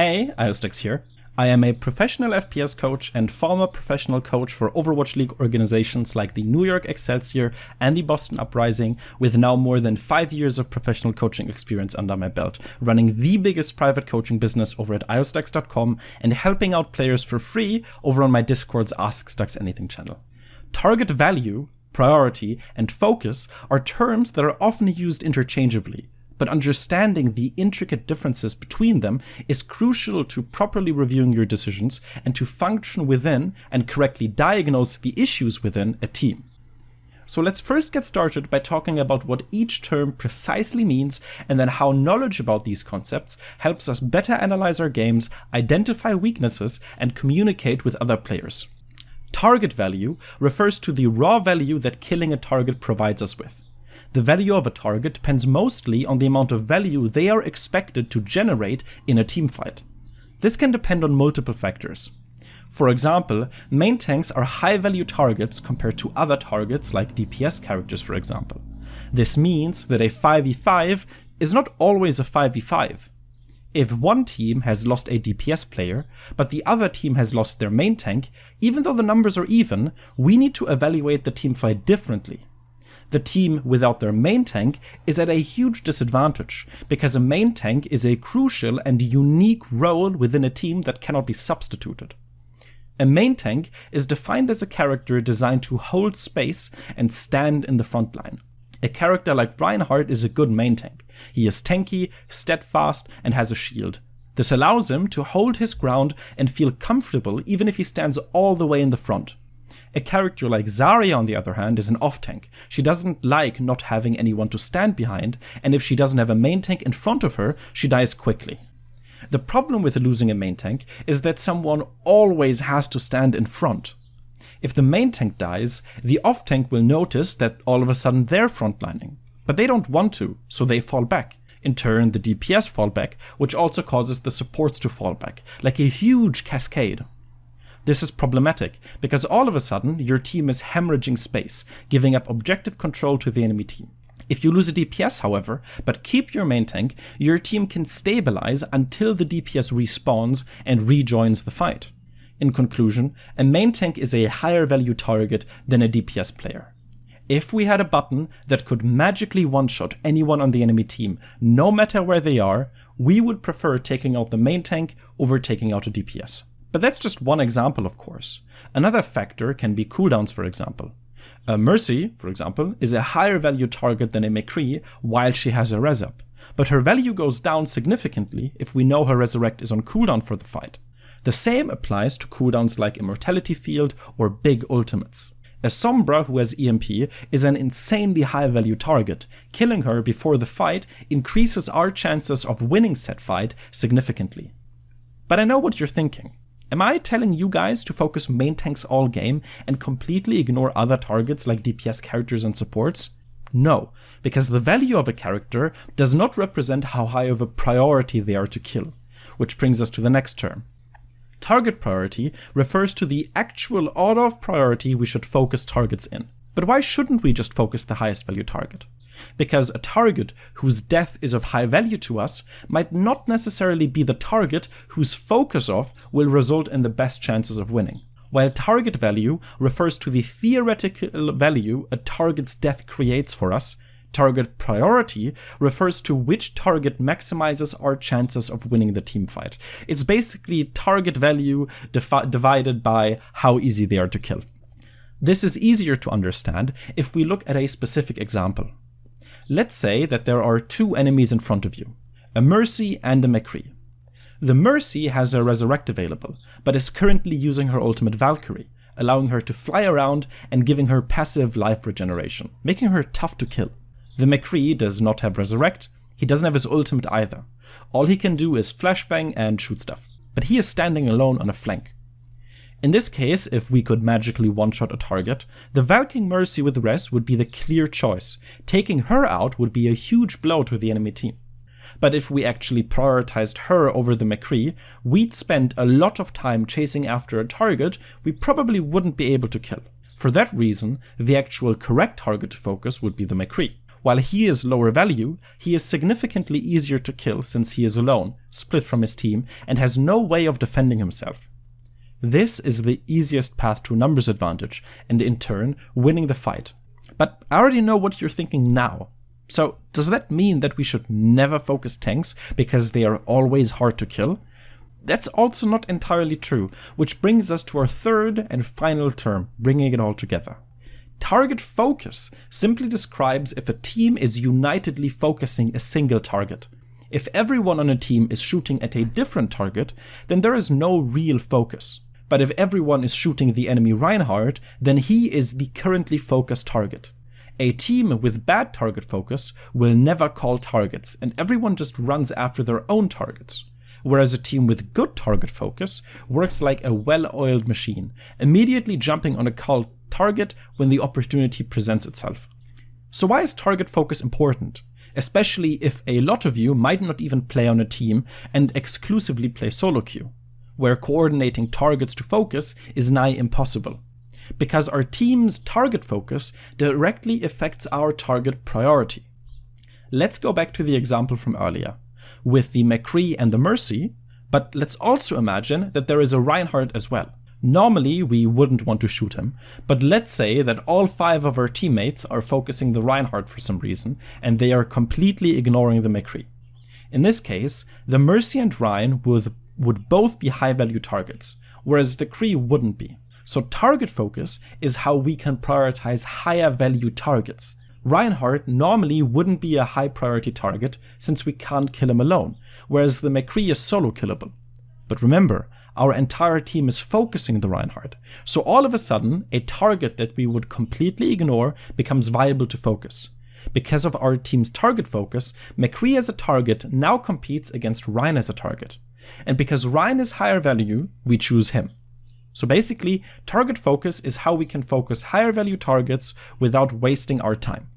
Hey, IOSTEX here. I am a professional FPS coach and former professional coach for Overwatch League organizations like the New York Excelsior and the Boston Uprising, with now more than 5 years of professional coaching experience under my belt, running the biggest private coaching business over at IOSTEX.com and helping out players for free over on my Discord's Ask Stux Anything channel. Target value, priority, and focus are terms that are often used interchangeably, but understanding the intricate differences between them is crucial to properly reviewing your decisions and to function within and correctly diagnose the issues within a team. So let's first get started by talking about what each term precisely means, and then how knowledge about these concepts helps us better analyze our games, identify weaknesses, and communicate with other players. Target value refers to the raw value that killing a target provides us with. The value of a target depends mostly on the amount of value they are expected to generate in a teamfight. This can depend on multiple factors. For example, main tanks are high-value targets compared to other targets like DPS characters, for example. This means that a 5v5 is not always a 5v5. If one team has lost a DPS player, but the other team has lost their main tank, even though the numbers are even, we need to evaluate the teamfight differently. The team without their main tank is at a huge disadvantage, because a main tank is a crucial and unique role within a team that cannot be substituted. A main tank is defined as a character designed to hold space and stand in the front line. A character like Reinhardt is a good main tank. He is tanky, steadfast, and has a shield. This allows him to hold his ground and feel comfortable even if he stands all the way in the front. A character like Zarya, on the other hand, is an off-tank. She doesn't like not having anyone to stand behind, and if she doesn't have a main tank in front of her, she dies quickly. The problem with losing a main tank is that someone always has to stand in front. If the main tank dies, the off-tank will notice that all of a sudden they're frontlining. But they don't want to, so they fall back. In turn, the DPS fall back, which also causes the supports to fall back, like a huge cascade. This is problematic, because all of a sudden, your team is hemorrhaging space, giving up objective control to the enemy team. If you lose a DPS, however, but keep your main tank, your team can stabilize until the DPS respawns and rejoins the fight. In conclusion, a main tank is a higher value target than a DPS player. If we had a button that could magically one-shot anyone on the enemy team, no matter where they are, we would prefer taking out the main tank over taking out a DPS. But that's just one example, of course. Another factor can be cooldowns, for example. A Mercy, for example, is a higher value target than a McCree while she has a res up. But her value goes down significantly if we know her resurrect is on cooldown for the fight. The same applies to cooldowns like Immortality Field or big ultimates. A Sombra who has EMP is an insanely high value target. Killing her before the fight increases our chances of winning said fight significantly. But I know what you're thinking. Am I telling you guys to focus main tanks all game and completely ignore other targets like DPS characters and supports? No, because the value of a character does not represent how high of a priority they are to kill. Which brings us to the next term. Target priority refers to the actual order of priority we should focus targets in. But why shouldn't we just focus the highest value target? Because a target whose death is of high value to us might not necessarily be the target whose focus of will result in the best chances of winning. While target value refers to the theoretical value a target's death creates for us, target priority refers to which target maximizes our chances of winning the teamfight. It's basically target value divided by how easy they are to kill. This is easier to understand if we look at a specific example. Let's say that there are two enemies in front of you, a Mercy and a McCree. The Mercy has a Resurrect available, but is currently using her ultimate Valkyrie, allowing her to fly around and giving her passive life regeneration, making her tough to kill. The McCree does not have Resurrect, he doesn't have his ultimate either. All he can do is flashbang and shoot stuff, but he is standing alone on a flank. In this case, if we could magically one-shot a target, the Valking Mercy with res would be the clear choice. Taking her out would be a huge blow to the enemy team. But if we actually prioritized her over the McCree, we'd spend a lot of time chasing after a target we probably wouldn't be able to kill. For that reason, the actual correct target to focus would be the McCree. While he is lower value, he is significantly easier to kill since he is alone, split from his team, and has no way of defending himself. This is the easiest path to numbers advantage, and in turn, winning the fight. But I already know what you're thinking now. So, does that mean that we should never focus tanks because they are always hard to kill? That's also not entirely true, which brings us to our third and final term, bringing it all together. Target focus simply describes if a team is unitedly focusing a single target. If everyone on a team is shooting at a different target, then there is no real focus. But if everyone is shooting the enemy Reinhardt, then he is the currently focused target. A team with bad target focus will never call targets, and everyone just runs after their own targets. Whereas a team with good target focus works like a well-oiled machine, immediately jumping on a called target when the opportunity presents itself. So why is target focus important? Especially if a lot of you might not even play on a team and exclusively play solo queue, where coordinating targets to focus is nigh impossible. Because our team's target focus directly affects our target priority. Let's go back to the example from earlier, with the McCree and the Mercy, but let's also imagine that there is a Reinhardt as well. Normally, we wouldn't want to shoot him, but let's say that all 5 of our teammates are focusing the Reinhardt for some reason, and they are completely ignoring the McCree. In this case, the Mercy and Rein would both be high-value targets, whereas the McCree wouldn't be. So target focus is how we can prioritize higher-value targets. Reinhardt normally wouldn't be a high-priority target since we can't kill him alone, whereas the McCree is solo killable. But remember, our entire team is focusing the Reinhardt, so all of a sudden, a target that we would completely ignore becomes viable to focus. Because of our team's target focus, McCree as a target now competes against Rein as a target. And because Rein is higher value, we choose him. So basically, target focus is how we can focus higher value targets without wasting our time.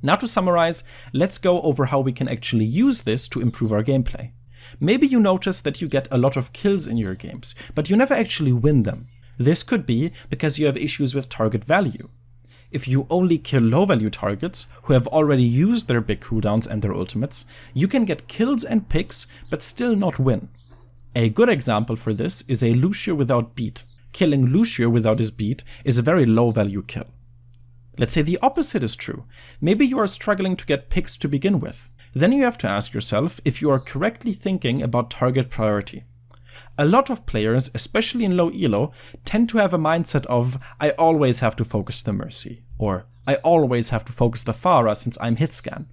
Now to summarize, let's go over how we can actually use this to improve our gameplay. Maybe you notice that you get a lot of kills in your games, but you never actually win them. This could be because you have issues with target value. If you only kill low value targets who have already used their big cooldowns and their ultimates, you can get kills and picks but still not win. A good example for this is a Lucio without beat. Killing Lucio without his beat is a very low value kill. Let's say the opposite is true. Maybe you are struggling to get picks to begin with. Then you have to ask yourself if you are correctly thinking about target priority. A lot of players, especially in low elo, tend to have a mindset of, I always have to focus the Mercy, or I always have to focus the Pharah since I'm hitscan.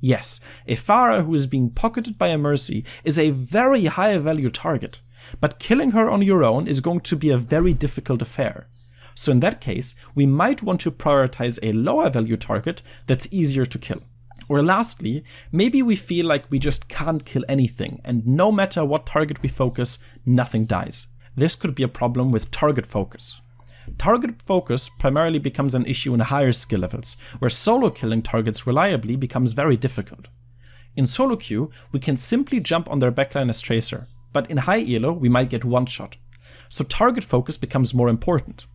Yes, a Pharah who is being pocketed by a Mercy is a very high value target, but killing her on your own is going to be a very difficult affair. So in that case, we might want to prioritize a lower value target that's easier to kill. Or lastly, maybe we feel like we just can't kill anything, and no matter what target we focus, nothing dies. This could be a problem with target focus. Target focus primarily becomes an issue in higher skill levels, where solo killing targets reliably becomes very difficult. In solo queue, we can simply jump on their backline as Tracer, but in high elo, we might get one shot. So target focus becomes more important.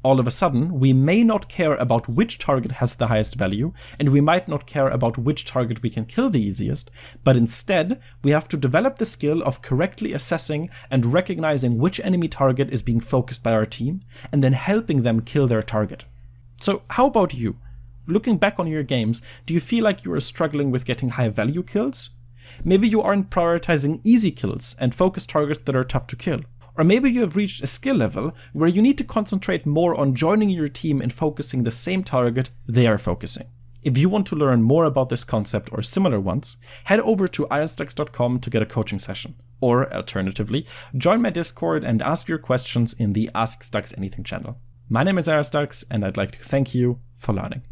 All of a sudden, we may not care about which target has the highest value, and we might not care about which target we can kill the easiest, but instead, we have to develop the skill of correctly assessing and recognizing which enemy target is being focused by our team, and then helping them kill their target. So how about you? Looking back on your games, do you feel like you are struggling with getting high value kills? Maybe you aren't prioritizing easy kills and focus targets that are tough to kill. Or maybe you have reached a skill level where you need to concentrate more on joining your team and focusing the same target they are focusing. If you want to learn more about this concept or similar ones, head over to irstux.com to get a coaching session. Or alternatively, join my Discord and ask your questions in the Ask Stux Anything channel. My name is Irstux, and I'd like to thank you for learning.